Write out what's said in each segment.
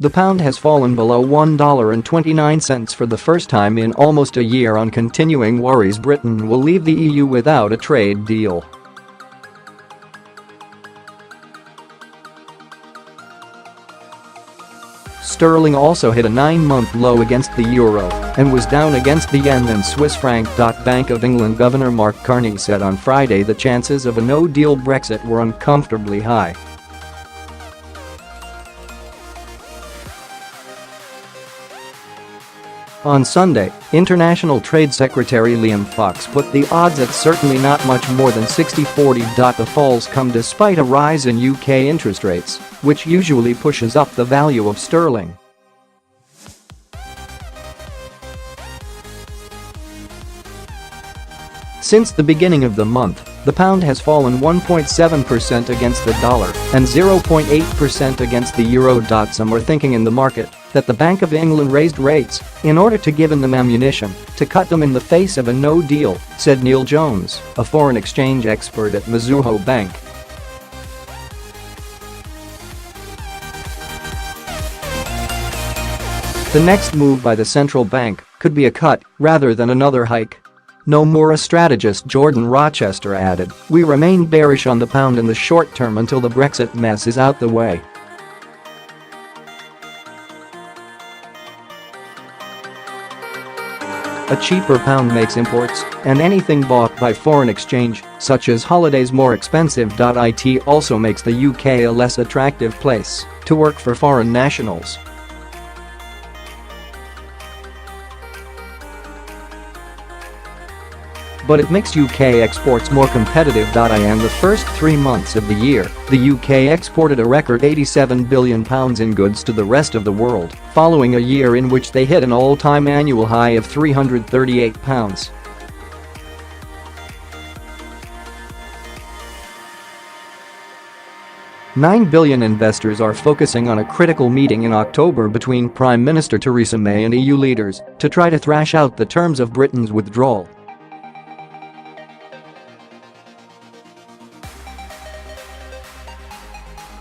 The pound has fallen below $1.29 for the first time in almost a year on continuing worries Britain will leave the EU without a trade deal. Sterling also hit a 9-month low against the euro and was down against the yen and Swiss franc. Bank of England Governor Mark Carney said on Friday the chances of a no-deal Brexit were uncomfortably high. On Sunday, International Trade Secretary Liam Fox put the odds at certainly not much more than 60-40. The falls come despite a rise in UK interest rates, which usually pushes up the value of sterling. Since the beginning of the month, the pound has fallen 1.7% against the dollar and 0.8% against the euro. Some are thinking in the market that the Bank of England raised rates in order to give them ammunition to cut them in the face of a no deal, said Neil Jones, a foreign exchange expert at Mizuho Bank. The next move by the central bank could be a cut rather than another hike. Nomura strategist Jordan Rochester added, "We remain bearish on the pound in the short term until the Brexit mess is out the way." A cheaper pound makes imports and anything bought by foreign exchange, such as holidays, more expensive. It also makes the UK a less attractive place to work for foreign nationals. But it makes UK exports more competitive. In the first 3 months of the year, the UK exported a record £87 billion in goods to the rest of the world, following a year in which they hit an all-time annual high of £338. $9 billion investors are focusing on a critical meeting in October between Prime Minister Theresa May and EU leaders to try to thrash out the terms of Britain's withdrawal.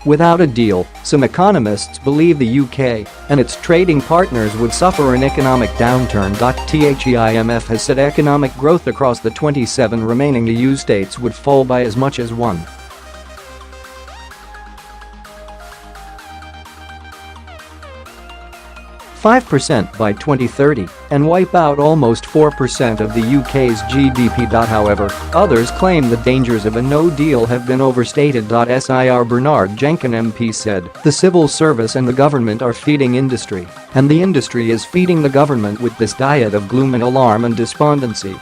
Without a deal, some economists believe the UK and its trading partners would suffer an economic downturn. The IMF has said economic growth across the 27 remaining EU states would fall by as much as 1.5% by 2030 and wipe out almost 4% of the UK's GDP. However, others claim the dangers of a no deal have been overstated.Sir. Bernard Jenkin MP said, "The civil service and the government are feeding industry, and the industry is feeding the government with this diet of gloom and alarm and despondency."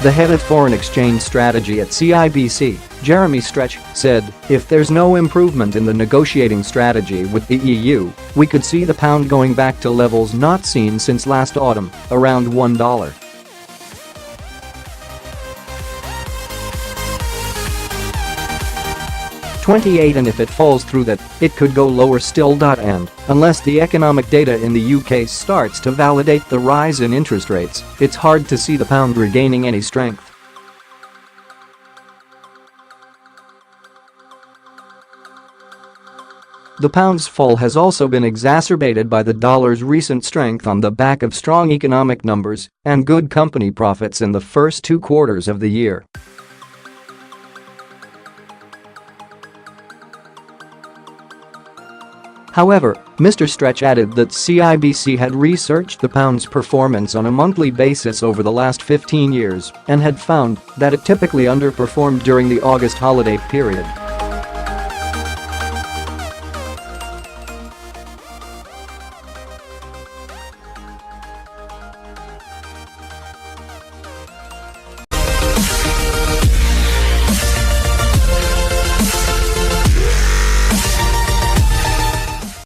The head of foreign exchange strategy at CIBC, Jeremy Stretch, said, "If there's no improvement in the negotiating strategy with the EU, we could see the pound going back to levels not seen since last autumn, around $1. 28, and if it falls through that, it could go lower still. And unless the economic data in the UK starts to validate the rise in interest rates, it's hard to see the pound regaining any strength." The pound's fall has also been exacerbated by the dollar's recent strength on the back of strong economic numbers and good company profits in the first 2 quarters of the year. However, Mr. Stretch added that CIBC had researched the pound's performance on a monthly basis over the last 15 years and had found that it typically underperformed during the August holiday period.